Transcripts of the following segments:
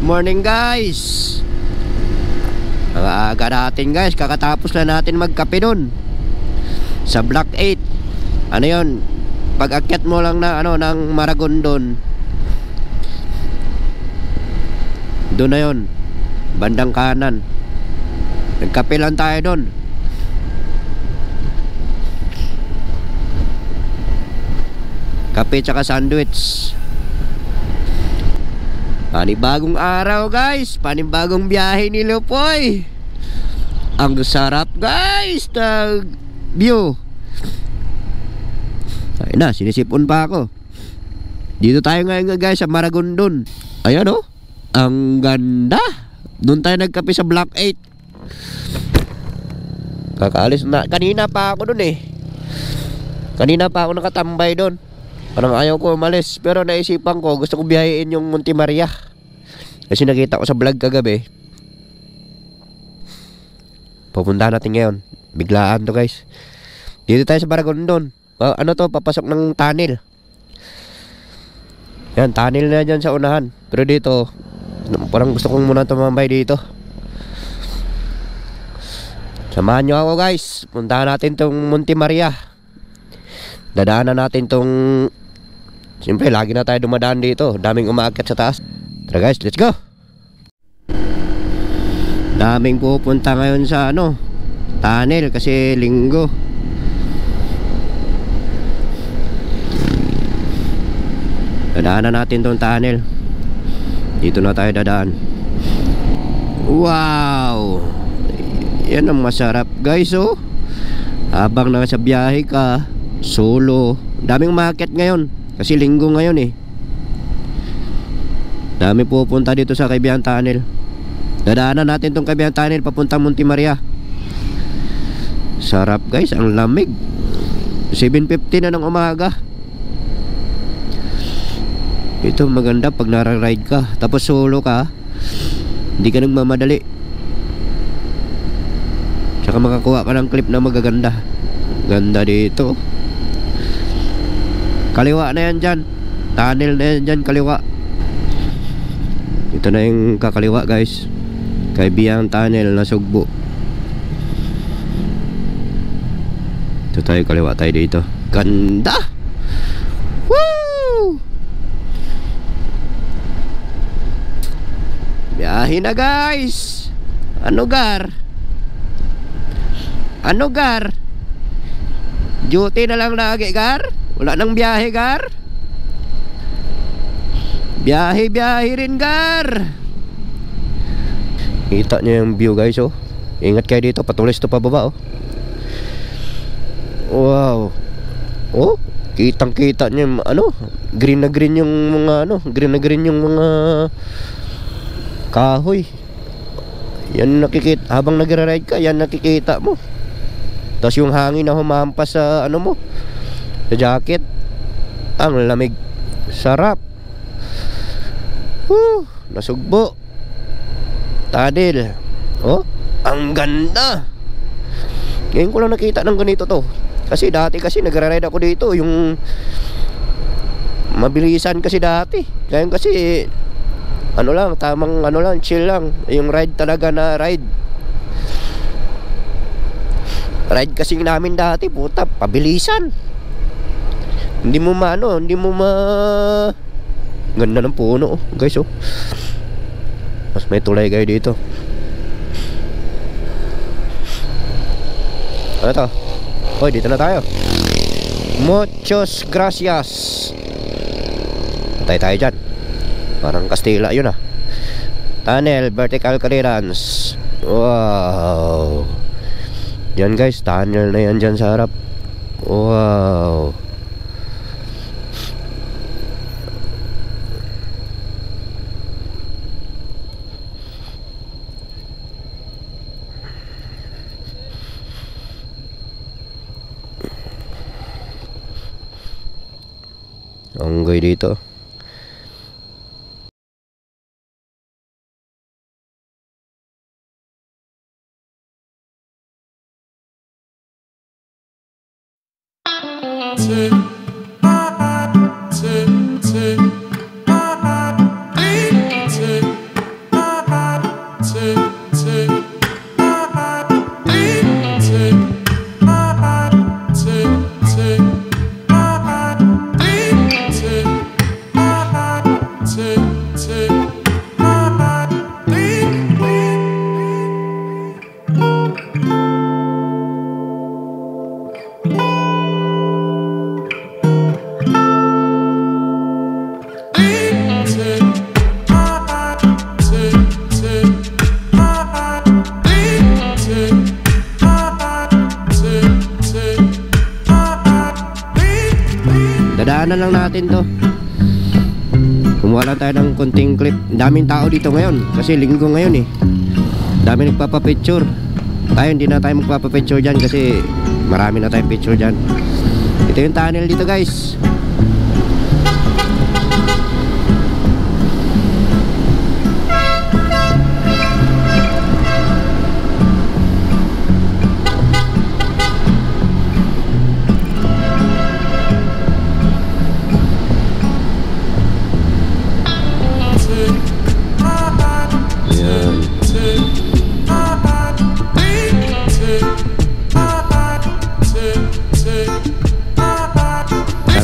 morning guys. Ang aga natin guys, kakatapos na natin magkape dun sa Block 8. Ano yun, pag akyat mo lang na ano, ng Maragondon, doon na yun, bandang kanan. Nagkape lang tayo dun. Kape tsaka sandwich. Panibagong araw guys, panibagong biyahe ni Lupoy. Ang sarap guys ng view. Ay na, sinisipon pa ako. Dito tayo ngayon guys sa Maragondon. Ayan oh, ang ganda. Doon tayo nagkape sa Block 8. Kakaalis na, kanina pa ako doon eh. Kanina pa ako nakatambay doon. Parang ayaw ko umalis, pero naisipan ko gusto ko biyahin yung Monte Maria. Kasi nakita ko sa vlog kagabi. Pupuntahan natin ngayon. Biglaan to guys. Dito tayo sa Maragondon. Ano to, papasok ng tunnel. Yan, tunnel na dyan sa unahan. Pero dito, parang gusto kong muna tumambay dito. Samahan nyo ako guys. Puntahan natin tong Monte Maria. Dadaanan natin tong, siyempre lagi na tayo dumadaan dito. Daming umaakyat sa taas. Tara guys, let's go. Daming pupunta ngayon sa ano, tunnel kasi linggo. Dadaanan natin tong tunnel. Dito na tayo dadaan. Wow, yan ang masarap guys oh. Habang nasa biyahe ka solo, daming umakyat ngayon kasi linggo ngayon eh. Dami pupunta dito sa Kaibigan Tunnel. Dadaanan natin tong Kaibigan Tunnel papuntang Monte Maria. Sarap guys, ang lamig. 7:50 na ng umaga. Ito maganda pag nara-ride ka tapos solo ka, hindi ka nagmamadali. Tsaka makakuha ka ng clip na magaganda. Ganda dito. Kaliwa na yan dyan. Tunnel na yan dyan, kaliwa. Ito na yung kakaliwa guys. Kaibigan Tunnel na Sugbo. Ito tayo, kaliwa tayo dito. Ganda! Woo! Biyahe na guys. Ano gar? Ano gar? Duty na lang lagi gar? Wala nang biyahe gar? Biyahe rin gar. Kita niyo yung view guys oh. Ingat kayo dito, patulis to pababa oh. Wow. Oh, kitang kita niyo yung, ano, green na green yung mga ano, green na green yung mga kahoy. Yan nakikita habang nagra-ride ka, yan nakikita mo. Tapos yung hangin na humampas sa ano mo, sa jacket. Ang lamig. Sarap. Nasugbo. Tunnel. Oh, ang ganda. Ngayon ko lang nakita ng ganito to. Kasi dati kasi nagra-ride ako dito, yung mabilisan kasi dati. Ngayon kasi ano lang, tamang ano lang, chill lang. Yung ride talaga na ride. Ride kasi namin dati, puta, pabilisan. Hindi mo maano, hindi mo ma... Ganda ng puno, guys, oh. Mas may tulay kayo dito. Ano to? Hoy, dito na tayo. Muchos gracias. Patay tayo dyan. Parang Kastila yun ah. Tunnel, vertical clearance. Wow. Yan guys, tunnel na yan dyan sa harap. Wow. Onggoy dito. Dadaanan lang natin to. Kumuha lang tayo ng konting clip. Daming tao dito ngayon kasi linggo ngayon eh. Dami nagpapapicture. Tayo hindi na tayo magpapapicture dyan kasi marami na tayong picture dyan. Ito yung tunnel dito guys.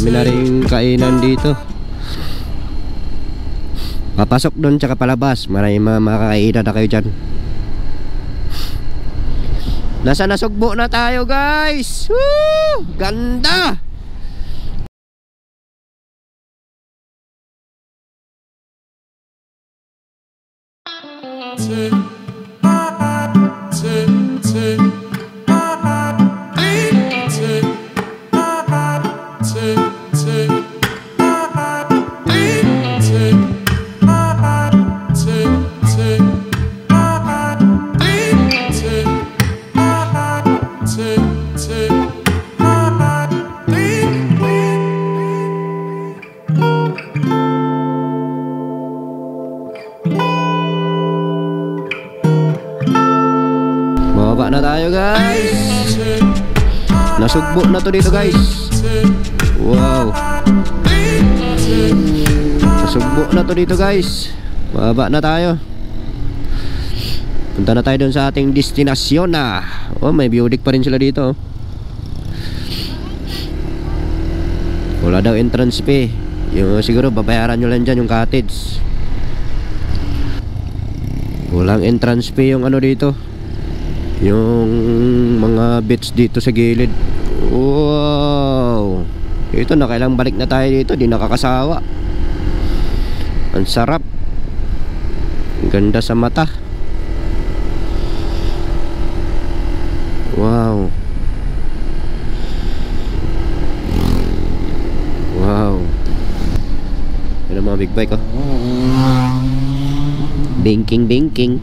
Dami na rin kainan dito. Papasok doon tsaka palabas. Maraming mga makakainan na kayo dyan. Nasa Nasugbo na tayo guys. Woo! Ganda! Baba na tayo guys. Nasugbo na to dito guys. Wow. Nasugbo na to dito guys. Baba na tayo. Punta na tayo dun sa ating destinasyon na. Oh, may beauty pa rin sila dito. Wala daw entrance fee. Yung siguro babayaran nyo lang dyan yung cottage. Walang entrance fee yung ano dito. Yung mga beach dito sa gilid. Wow. Ito nakailang balik na tayo dito. Di nakakasawa. Ang sarap. Ang ganda sa mata. Wow. Wow. Yan ang mga big bike oh. Binking binking.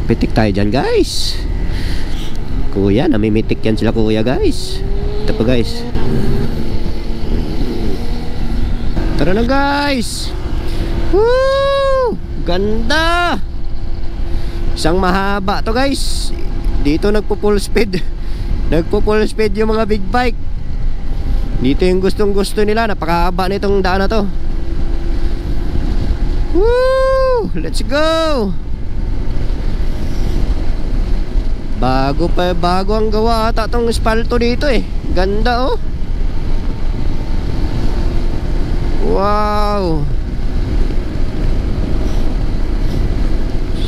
Pitik tayo dyan guys. Kuya, namimitik yan sila kuya guys. Ito pa guys. Tara na guys. Woo! Ganda. Isang mahaba to guys. Dito nagpo full speed. Nagpo full speed yung mga big bike. Dito yung gustong gusto nila. Napakahaba na itong daan na to. Woo! Let's go. Bago ang gawa ata tong espalto dito eh. Ganda oh. Wow.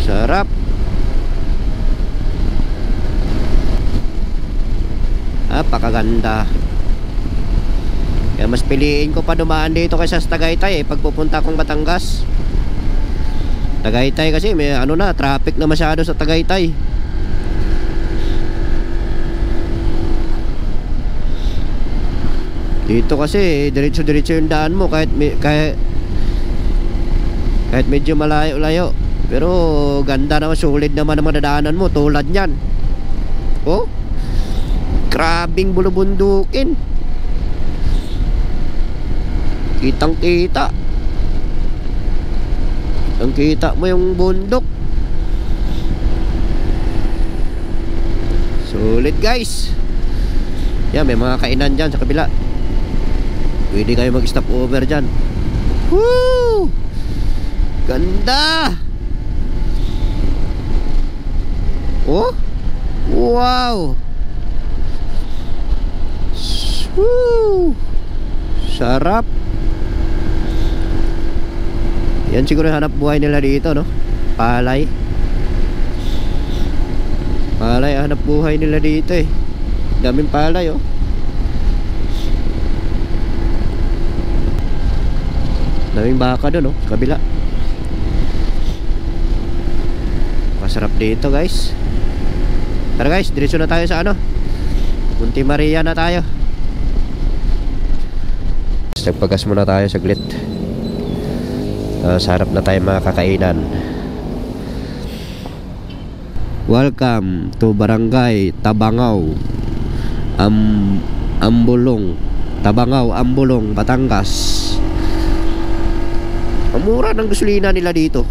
Sarap. Napakaganda. Kaya mas piliin ko pa dumaan dito kaysa sa Tagaytay eh, pag pupunta akong Batangas. Tagaytay kasi may ano na, traffic na masyado sa Tagaytay. Dito kasi diretso-diretso yung daan mo kahit medyo malayo-layo. Pero ganda naman, sulit naman ang madadaanan mo tulad niyan. Oh. Grabing bulubundukin. Kitang-kita. Kitang-kita mo yung bundok. Sulit guys. Yan, may mga kainan dyan sa kabila. Pwede kayo mag-stop over dyan. Woo! Ganda! Oh! Wow! Woo! Sarap! Yan siguro hanap buhay nila dito, no? Palay. Palay, hanap buhay nila dito eh. Daming palay, oh. Daming baka doon, oh, kabila. Masarap dito guys. Tara guys, diretso na tayo sa ano, Monte Maria na tayo. Nagpagas muna tayo saglit. Sa harap na tayo mga kakainan. Welcome to Barangay Tabangaw, Ambulong, Tabangaw, Ambulong, Batangas. Ang mura ng gasolina nila dito.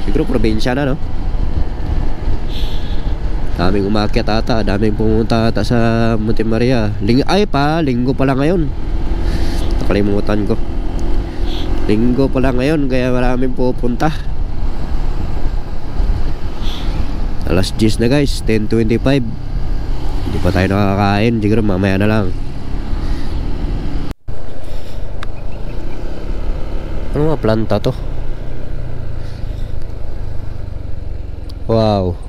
Siguro probinsya na, no? Daming umakyat ata, daming pumunta ata sa Monte Maria. Linggo pala ngayon. Nakalimutan ko. Linggo pala ngayon, kaya maraming pupunta. Alas 10 na guys, 10:25. Hindi pa tayo nakakain, siguro mamaya na lang. Ano nga planta to? Wow.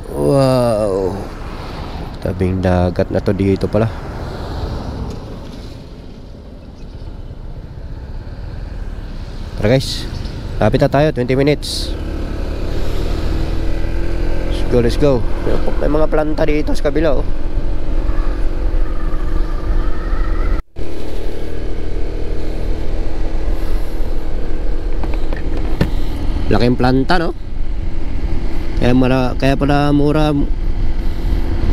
Wow. Tabing dagat na to dito pala. Tara guys, lapit na tayo, 20 minutes. Let's go. May mga planta dito sa kabila, oh. Laking planta, no? Kaya pala mura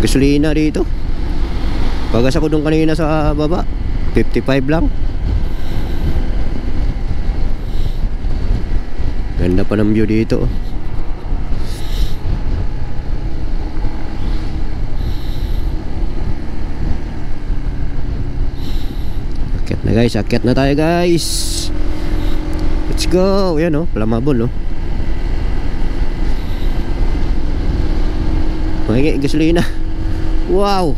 gasolina dito. Pagas ako doon kanina sa baba, 55 lang. Ganda pa ng view dito, oh. Akyat na guys, akyat na tayo guys. Let's go. Yan, oh, Flammable, oh. Mahingi gasolina. Wow.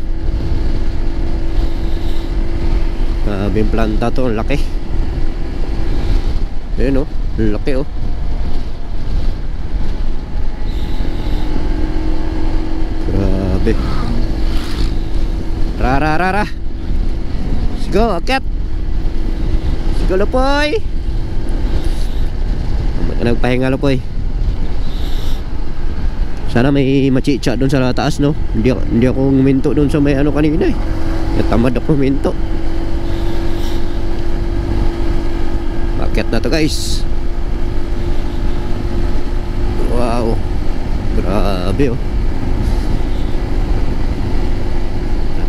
Grabing planta to, ang laki. Ayan, oh, ang laki, oh. Grabe. Rara. Let's go, akyat. Let's go, Lopoy. Nagpahinga, Lopoy. Sana may machicha doon sa taas, no? Hindi ako huminto doon sa may ano kanina, eh. Tamad ako huminto. Akyat na to guys. Wow. Grabe, oh.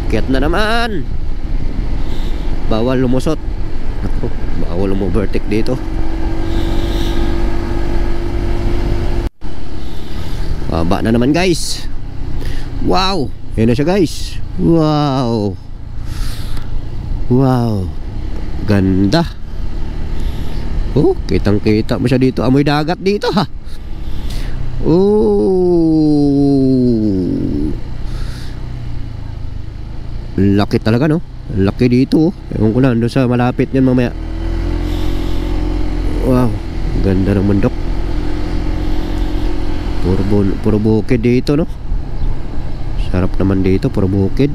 Akyat na naman. Bawal lumusot. Ako, bawal umovertake dito. Baba na naman guys. Wow. Yan na siya guys. Wow. Wow. Ganda. Oh, kitang kita mo siya dito. Amoy dagat dito, ha. Oh. Laki talaga, no? Laki dito, oh. Ewan ko lang doon sa malapit yan mamaya. Wow. Ganda ng bundok. Puro bukid dito, no? Sarap naman dito, puro bukid.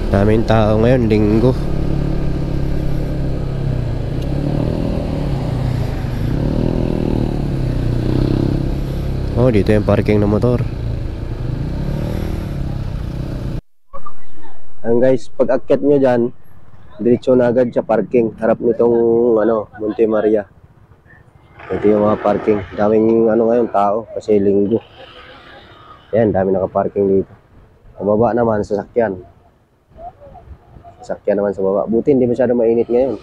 Daming tao ngayon, linggo. Oh, dito yung parking ng motor. Ang guys, pag akyat nyo dyan, diretso na agad sa parking. Harap nitong ano, Monte Maria. Ito yung mga parking. Daming ano ngayon, tao kasi linggo. Ayan, dami nakaparking dito. Pababa naman, sasakyan. Sasakyan naman sa baba. Buti hindi masyado mainit ngayon.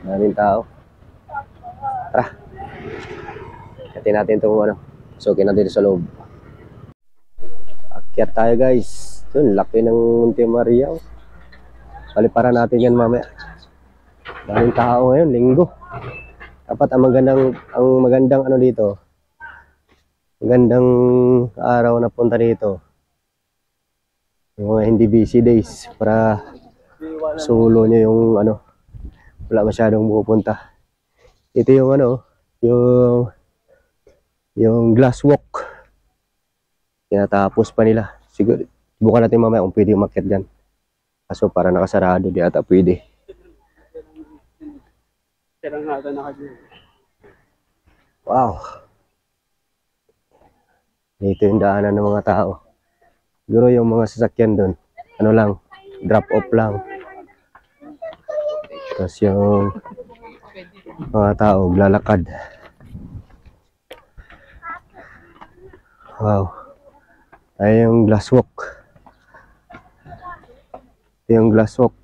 Daming tao. Tara. Atin natin itong ano. Sukin natin sa loob. Akyat tayo guys. Yun, laki ng Monte Maria. Paliparan natin yan mamaya. Daming tao ngayon, linggo. Dapat ang magandang ano dito, magandang araw na punta dito, yung mga hindi busy days, para sulo nyo yung ano, wala masyadong pupunta. Ito yung ano, yung glass walk, tinatapos pa nila. Siguro bukan natin mamaya kung pwede umakyat dyan, kaso para nakasarado, di ata pwede. Wow, dito yung daanan ng mga tao. Siguro yung mga sasakyan doon, ano lang, drop off lang. Tapos yung mga tao lalakad. Wow, ay yung glass walk. Ito yung glass walk,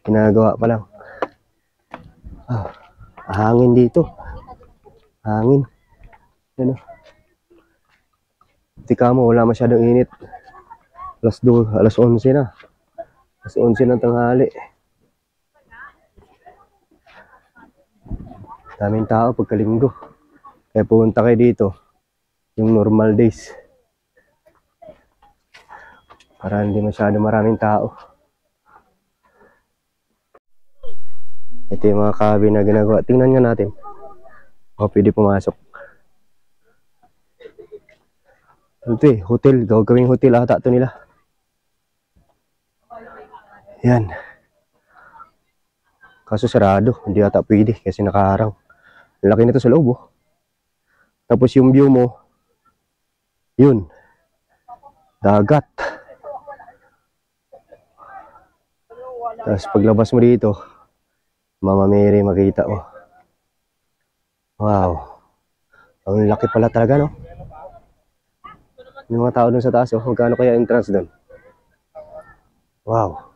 ginagawa pa lang. Hangin dito, hangin. Ano? Tika mo, wala masyadong init. Alas 11 na. Alas 11 ng tanghali. Daming tao pagkalinggo. Kaya pumunta kayo dito yung normal days, para hindi masyado maraming tao. Ito yung mga cabin na ginagawa. Tingnan nga natin. O, pwede pumasok. Ito eh, hotel. Gawing hotel ata ito nila. Yan. Kaso sarado. Hindi ata pwede kasi nakaharang. Laki nito sa loob, oh. Tapos yung view mo, yun, dagat. Tapos paglabas mo dito, Mama Mary makita mo. Wow. Ang laki pala talaga, no? Yung mga tao dun sa taas, oh. Magkano kaya entrance dun? Wow.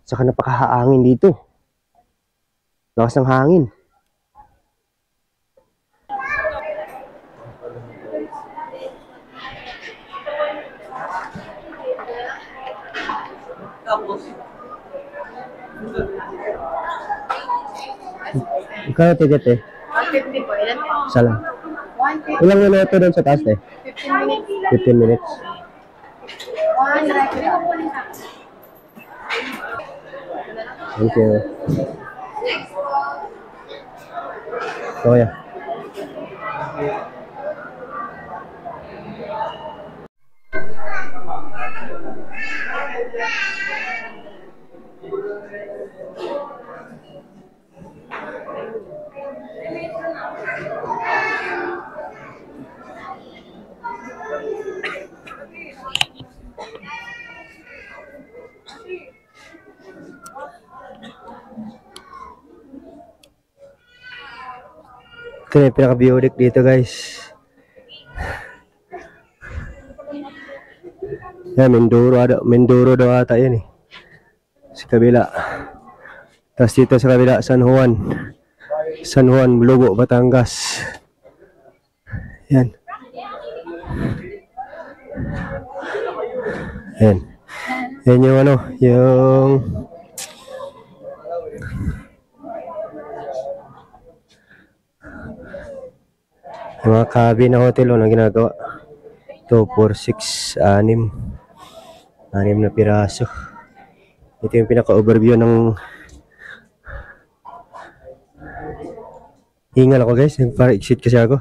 Saka napakahangin dito. Lakas ng hangin. Kaya ticket eh? 150 po. Ilan po? Isa lang. 150. Ilang minuto doon sa taas eh? 15 minutes. 15 minutes. 100. Thank you. So yeah. Ito na yung pinaka-view deck dito, guys. Yan, Mindoro daw ata yan eh. Sa kabila. Tapos dito sa kabila, San Juan, Lugo, Batangas. Yan. Yan. Yan yung ano, yung mga cabin na hotel, na ginagawa. 2, 4, 6, 6 na piraso. Ito yung pinaka-overview ng hingal ako, guys. Para exit kasi ako.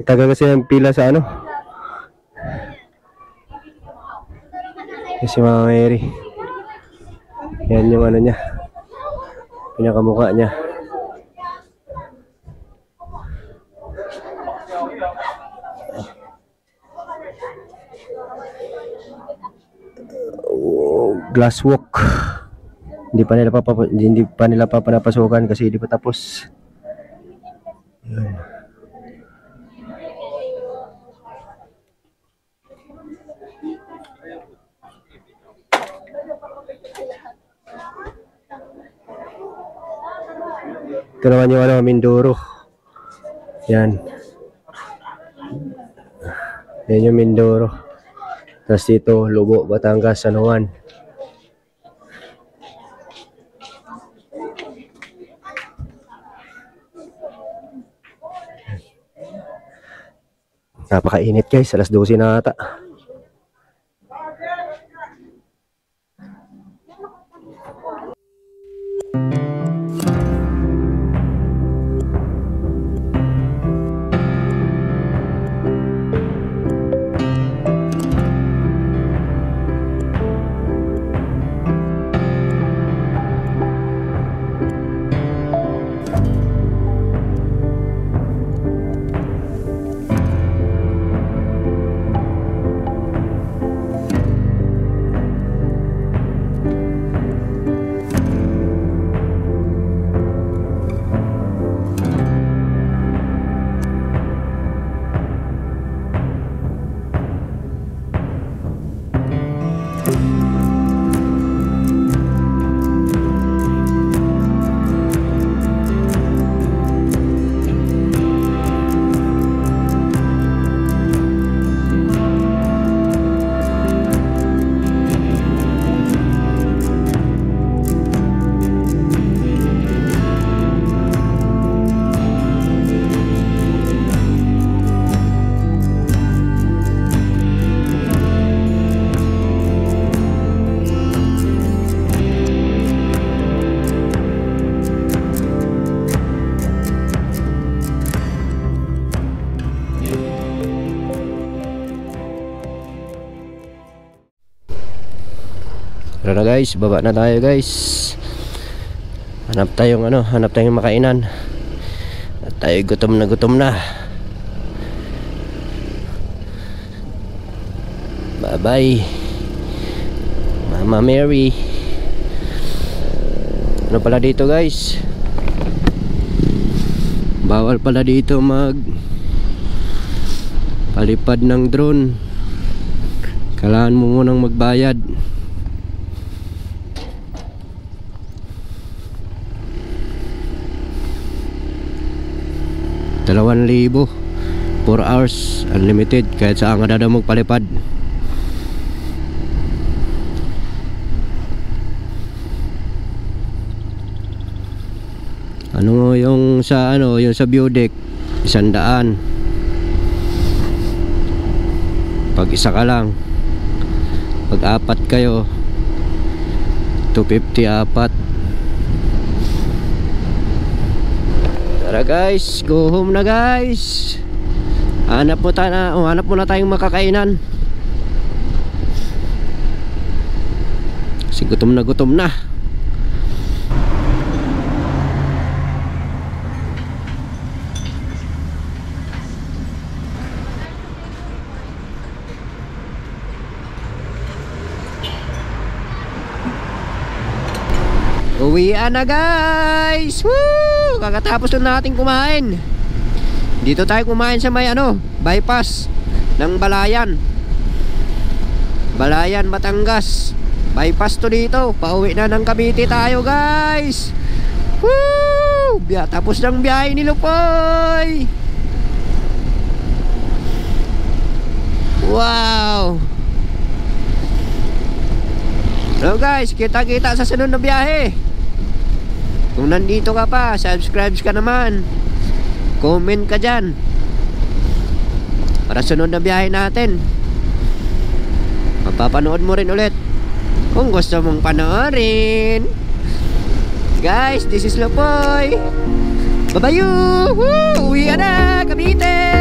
Tagal kasi yung pila sa ano. Kasi Mama Mary. Yan yung ano niya. Pinakamukha niya. Glass walk. Hindi pa nila papanapasukan kasi hindi pa tapos. Yun. Ito naman yung ano, Mindoro. Yan. Yan yung Mindoro. Tapos dito, Lugo, Batangas, San Juan. Napakainit guys, alas 12 na ata. Tara na guys, baba na tayo guys. Hanap tayong makainan. At tayo gutom na. Bye bye Mama Mary. Ano pala dito guys? Bawal pala dito palipad ng drone. Kailangan mo munang magbayad. 2,000 4 hours unlimited kahit saan ka dadamog palipad. Yung sa view deck 100. Pag isa ka lang, pag apat kayo 250 apat. Tara guys, go home na guys. Hanap muna tayong makakainan. Kasi gutom na. Uwian na guys. Woo! Kakatapos na natin kumain. Dito tayo kumain sa may bypass ng Balayan, Batangas. Bypass to dito. Pauwi na ng Cavite tayo guys. Woo! Tapos ng biyahe ni Lupoy. Wow. So guys, kita-kita sa sunod na biyahe. Kung nandito ka pa, subscribe ka naman. Comment ka dyan para sunod na biyahe natin. Mapapanood mo rin ulit kung gusto mong panoorin. Guys, this is Lupoy. Babayu! Woo! Uwi na, Cavite!